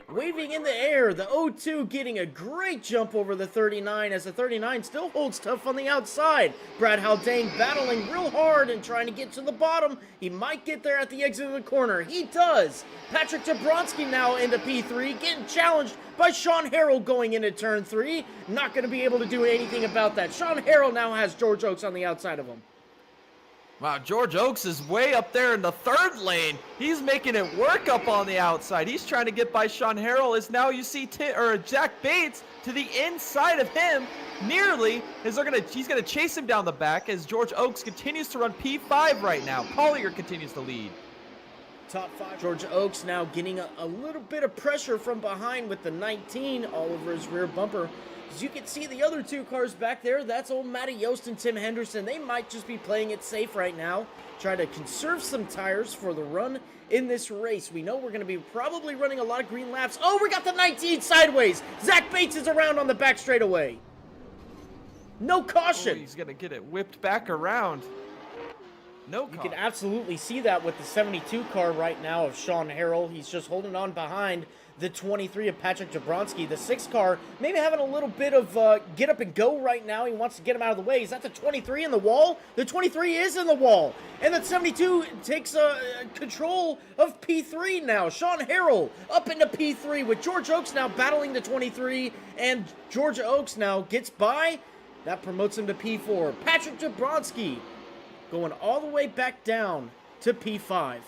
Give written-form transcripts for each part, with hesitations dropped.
waving in the air. The 0-2 getting a great jump over the 39 as the 39 still holds tough on the outside. Brad Haldane battling real hard and trying to get to the bottom. He might get there at the exit of the corner. He does. Patrick Jabronsky now into P3, getting challenged by Sean Harrell going into turn 3. Not going to be able to do anything about that. Sean Harrell now has George Oaks on the outside of him. Wow, George Oaks is way up there in the third lane. He's making it work up on the outside. He's trying to get by Sean Harrell as now you see Jack Bates to the inside of him nearly as he's gonna chase him down the back as George Oaks continues to run P5 right now. Collier continues to lead. Top 5. George Oaks now getting a little bit of pressure from behind with the 19 all over his rear bumper. As you can see, the other two cars back there, that's old Matty Yost and Tim Henderson. They might just be playing it safe right now, try to conserve some tires for the run in this race. We know we're going to be probably running a lot of green laps. Oh, we got the 19 sideways. Zach Bates is around on the back straightaway. No caution. Oh, he's going to get it whipped back around. No caution. You can absolutely see that with the 72 car right now of Sean Harrell. He's just holding on behind the 23 of Patrick Jabronsky. The 6 car maybe having a little bit of get up and go right now. He wants to get him out of the way. Is that the 23 in the wall? The 23 is in the wall. And the 72 takes control of P3 now. Sean Harrell up into P3 with George Oaks now battling the 23. And George Oaks now gets by. That promotes him to P4. Patrick Jabronsky going all the way back down to P5. He's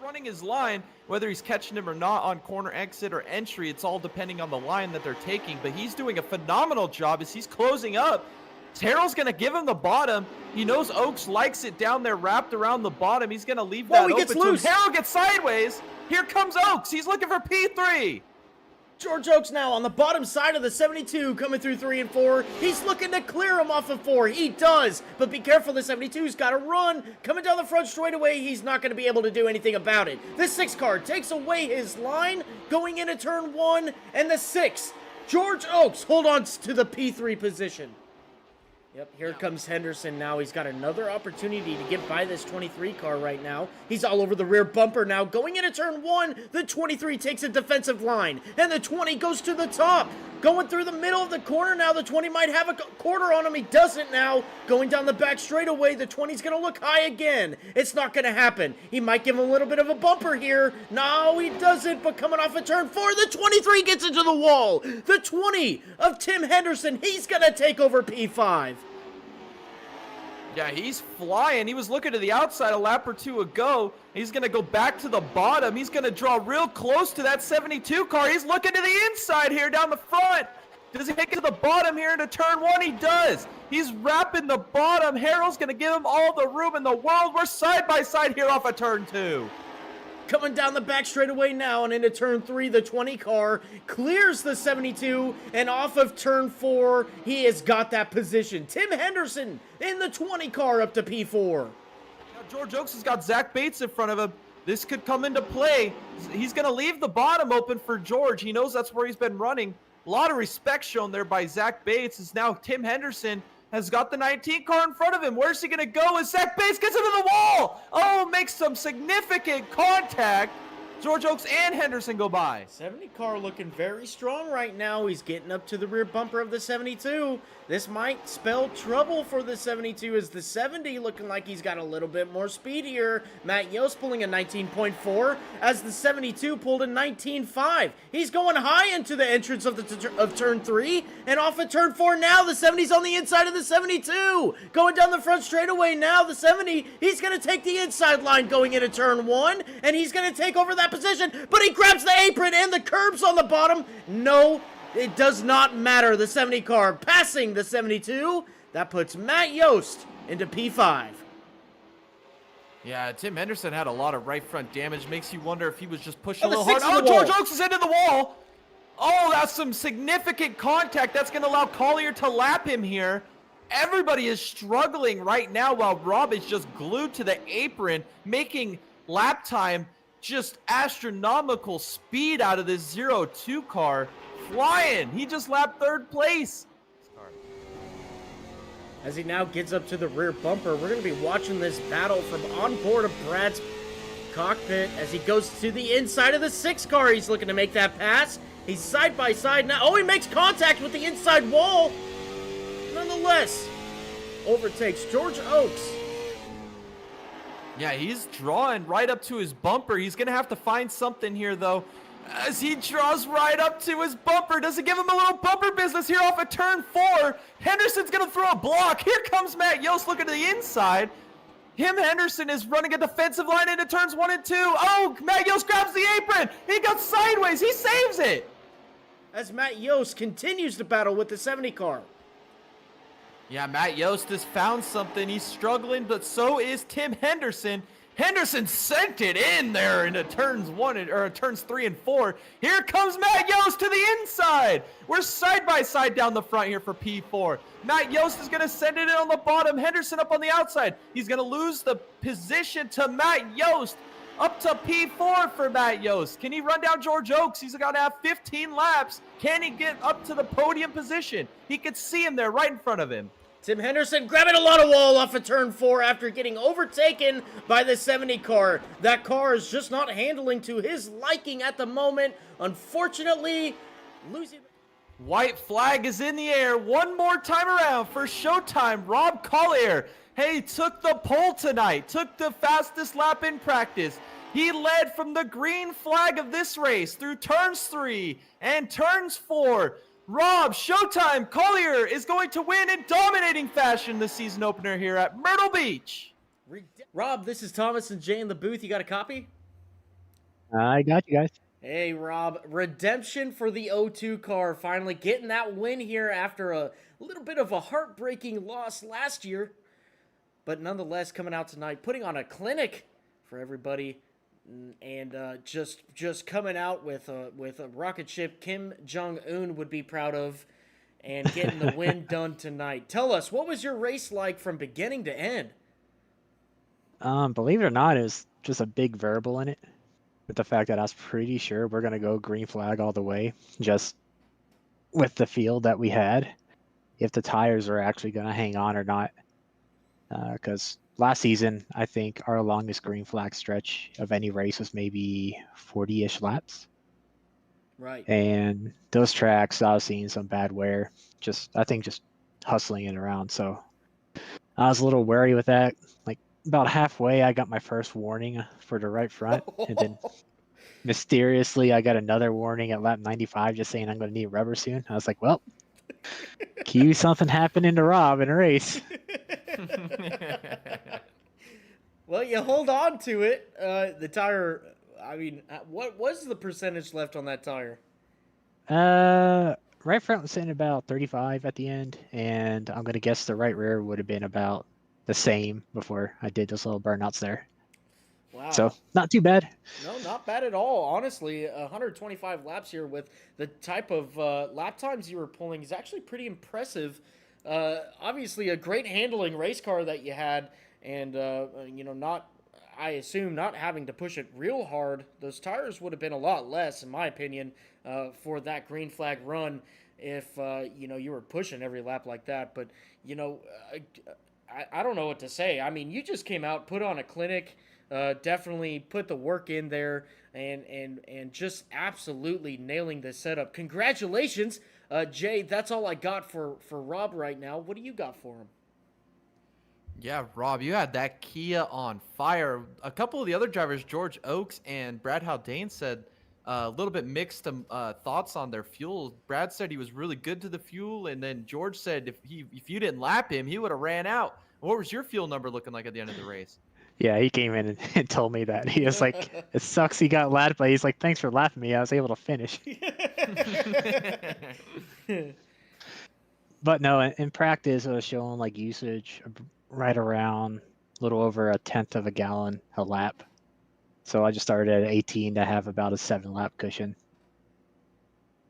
running his line. Whether he's catching him or not on corner exit or entry, it's all depending on the line that they're taking. But he's doing a phenomenal job as he's closing up. Harrell's going to give him the bottom. He knows Oaks likes it down there wrapped around the bottom. He's going to leave that open gets to loose. him. Harrell gets sideways. Here comes Oaks. He's looking for P3. George Oaks now on the bottom side of the 72 coming through 3 and 4. He's looking to clear him off of 4. He does, but be careful. The 72's got to run. Coming down the front straightaway, he's not going to be able to do anything about it. The 6 car takes away his line going into turn 1, and the 6, George Oaks, hold on to the P3 position. Yep, here comes Henderson now. He's got another opportunity to get by this 23 car right now. He's all over the rear bumper now. Going into turn 1, the 23 takes a defensive line, and the 20 goes to the top. Going through the middle of the corner now. The 20 might have a quarter on him. He doesn't now. Going down the back straightaway, the 20's going to look high again. It's not going to happen. He might give him a little bit of a bumper here. No, he doesn't, but coming off of turn 4, the 23 gets into the wall. The 20 of Tim Henderson, he's going to take over P5. Yeah, he's flying. He was looking to the outside a lap or two ago. He's going to go back to the bottom. He's going to draw real close to that 72 car. He's looking to the inside here down the front. Does he make it to the bottom here into turn 1? He does. He's wrapping the bottom. Harrell's going to give him all the room in the world. We're side by side here off of turn 2. Coming down the back straightaway now and into turn 3, the 20 car clears the 72, and off of turn 4, he has got that position. Tim Henderson in the 20 car up to P4. Now George Oaks has got Zach Bates in front of him. This could come into play. He's going to leave the bottom open for George. He knows that's where he's been running. A lot of respect shown there by Zach Bates as now Tim Henderson has got the 19 car in front of him. Where's he going to go as Zach Bates gets into the wall? Oh, makes some significant contact. George Oaks and Henderson go by. 70 car looking very strong right now. He's getting up to the rear bumper of the 72. This might spell trouble for the 72 as the 70 looking like he's got a little bit more speed here. Matt Yost pulling a 19.4 as the 72 pulled a 19.5. He's going high into the entrance of turn 3 and off of turn 4 now. The 70's on the inside of the 72. Going down the front straightaway now. The 70, he's going to take the inside line going into turn 1 and he's going to take over that position, but he grabs the apron and the curbs on the bottom. No, it does not matter. The 70 car passing the 72. That puts Matt Yost into P5. Yeah, Tim Henderson had a lot of right front damage. Makes you wonder if he was just pushing a little six hard. in the Oh, George wall. Oaks is into the wall. Oh, that's some significant contact. That's going to allow Collier to lap him here. Everybody is struggling right now while Rob is just glued to the apron, making lap time just astronomical speed out of this 0-2 car. Flying. He just lapped 3rd place. As he now gets up to the rear bumper, we're going to be watching this battle from on board of Brad's cockpit as he goes to the inside of the 6 car. He's looking to make that pass. He's side by side now. Oh, he makes contact with the inside wall. Nonetheless, overtakes George Oaks. Yeah, he's drawing right up to his bumper. He's going to have to find something here, though. As he draws right up to his bumper, does it give him a little bumper business here off of turn 4? Henderson's going to throw a block. Here comes Matt Yost looking to the inside. Henderson is running a defensive line into turns 1 and 2. Oh, Matt Yost grabs the apron. He goes sideways. He saves it. As Matt Yost continues to battle with the 70 car. Yeah, Matt Yost has found something. He's struggling, but so is Tim Henderson. Henderson sent it in there into turns 3 and 4. Here comes Matt Yost to the inside. We're side by side down the front here for P4. Matt Yost is going to send it in on the bottom. Henderson up on the outside. He's going to lose the position to Matt Yost. Up to P4 for Matt Yost. Can he run down George Oaks? He's going to have 15 laps. Can he get up to the podium position? He could see him there right in front of him. Tim Henderson grabbing a lot of wall off of turn 4 after getting overtaken by the 70 car. That car is just not handling to his liking at the moment. Unfortunately, losing. White flag is in the air one more time around for showtime. Rob Collier, hey, took the pole tonight, took the fastest lap in practice. He led from the green flag of this race through turns 3 and turns 4. Rob, showtime, Collier is going to win in dominating fashion the season opener here at Myrtle Beach. Rob, this is Thomas and Jay in the booth. You got a copy? I got you guys. Hey, Rob. Redemption for the O2 car. Finally getting that win here after a little bit of a heartbreaking loss last year. But nonetheless, coming out tonight, putting on a clinic for everybody. And just coming out with a rocket ship Kim Jong-un would be proud of, and getting the win done tonight. Tell us, what was your race like from beginning to end? Believe it or not, it was just a big variable in it, with the fact that I was pretty sure we're gonna go green flag all the way, just with the field that we had, if the tires are actually gonna hang on or not. Because last season, I think our longest green flag stretch of any race was maybe 40-ish laps. Right. And those tracks, I was seeing some bad wear. I think just hustling it around. So I was a little wary with that. Like about halfway, I got my first warning for the right front. And then mysteriously, I got another warning at lap 95 just saying I'm going to need rubber soon. I was like, well, cue something happening to Rob in a race. Well, you hold on to it. The tire, I mean, what was the percentage left on that tire? Right front was sitting about 35 at the end, and I'm going to guess the right rear would have been about the same before I did those little burnouts there. Wow. So, not too bad. No, not bad at all. Honestly, 125 laps here with the type of lap times you were pulling is actually pretty impressive. Obviously, a great handling race car that you had, and, I assume not having to push it real hard. Those tires would have been a lot less, in my opinion, for that green flag run if, you were pushing every lap like that. But, I don't know what to say. I mean, you just came out, put on a clinic, definitely put the work in there, and just absolutely nailing this setup. Congratulations, Jay. That's all I got for Rob right now. What do you got for him? Yeah, Rob, you had that Kia on fire. A couple of the other drivers, George Oaks and Brad Haldane, said a little bit mixed thoughts on their fuel. Brad said he was really good to the fuel, and then George said if you didn't lap him, he would have ran out. What was your fuel number looking like at the end of the race? Yeah, he came in and told me that. He was like, it sucks he got lapped, but he's like, thanks for lapping me. I was able to finish. But no, in practice, I was showing like usage right around a little over 1/10 of a gallon a lap. So I just started at 18 to have about a 7-lap cushion.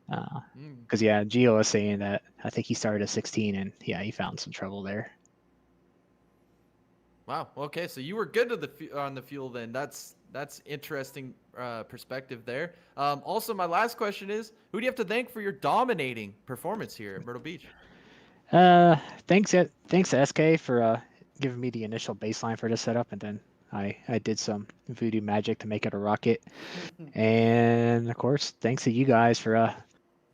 Because, yeah, Gio was saying that I think he started at 16, and, yeah, he found some trouble there. Wow. Okay, so you were good to on the fuel then. That's interesting perspective there. Also, my last question is, who do you have to thank for your dominating performance here at Myrtle Beach? Thanks to SK for giving me the initial baseline for this setup, and then I did some voodoo magic to make it a rocket. And of course, thanks to you guys for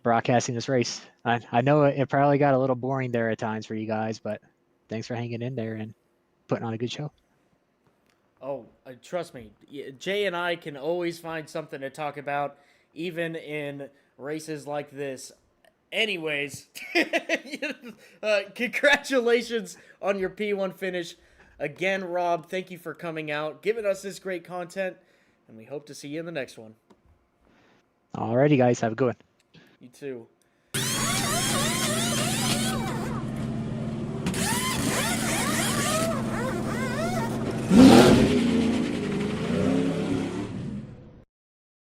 broadcasting this race. I know it probably got a little boring there at times for you guys, but thanks for hanging in there and putting on a good show. Oh, trust me, Jay and I can always find something to talk about, even in races like this. Anyways, congratulations on your P1 finish. Again, Rob, thank you for coming out, giving us this great content, and we hope to see you in the next one. Alrighty, guys, have a good one. You too.